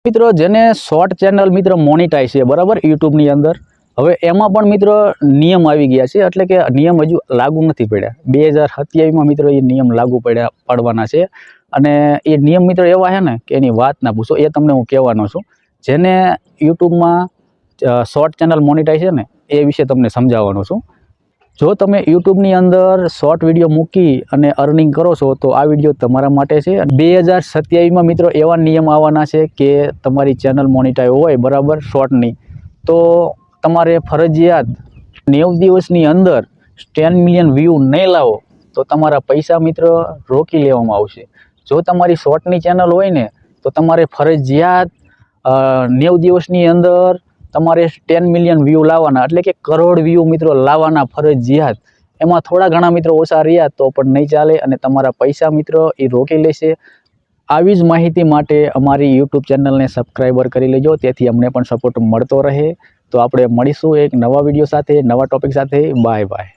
મિત્રો જેને short channel મિત્રો મોનિટાઈઝ છે બરાબર યુટ્યુબની અંદર હવે એમાં પણ મિત્રો નિયમ આવી ગયા છે એટલે કે નિયમ હજુ લાગુ નથી પડ્યા 2027માં મિત્રો એ નિયમ લાગુ પડવાના છે અને એ નિયમ મિત્રો એવા છે ને કે એની વાત ના પૂછો એ તમને હું કહેવાનો છું જેને યુટ્યુબમાં શોર્ટ ચેનલ મોનિટાઈઝ છે ને એ વિશે તમને સમજાવવાનો છું જો તમે યુટ્યુબની અંદર શોર્ટ વિડીયો મૂકી અને અર્નિંગ કરો છો તો આ વિડીયો તમારા માટે છે 2027માં મિત્રો એવા નિયમ આવવાના છે કે તમારી ચેનલ મોનિટાઈઝ હોય બરાબર શોર્ટની તો તમારે ફરજિયાત 90 દિવસની અંદર 10 મિલિયન વ્યૂ નહીં લાવો તો તમારા પૈસા મિત્રો રોકી લેવામાં આવશે જો તમારી શોર્ટની ચેનલ હોય ને તો તમારે ફરજિયાત 90 દિવસની અંદર તમારે 10 મિલિયન વ્યૂ લાવવાના એટલે કે કરોડ વ્યૂ મિત્રો લાવવાના ફરજિયાત એમાં થોડા ઘણા મિત્રો ઓછા રહ્યા તો પણ નહીં ચાલે અને તમારા પૈસા મિત્રો એ રોકી લેશે આવી જ માહિતી માટે અમારી યુટ્યુબ ચેનલને સબસ્ક્રાઈબર કરી લેજો તેથી અમને પણ સપોર્ટ મળતો રહે તો આપણે મળીશું એક નવા વિડીયો સાથે નવા ટોપિક સાથે બાય બાય।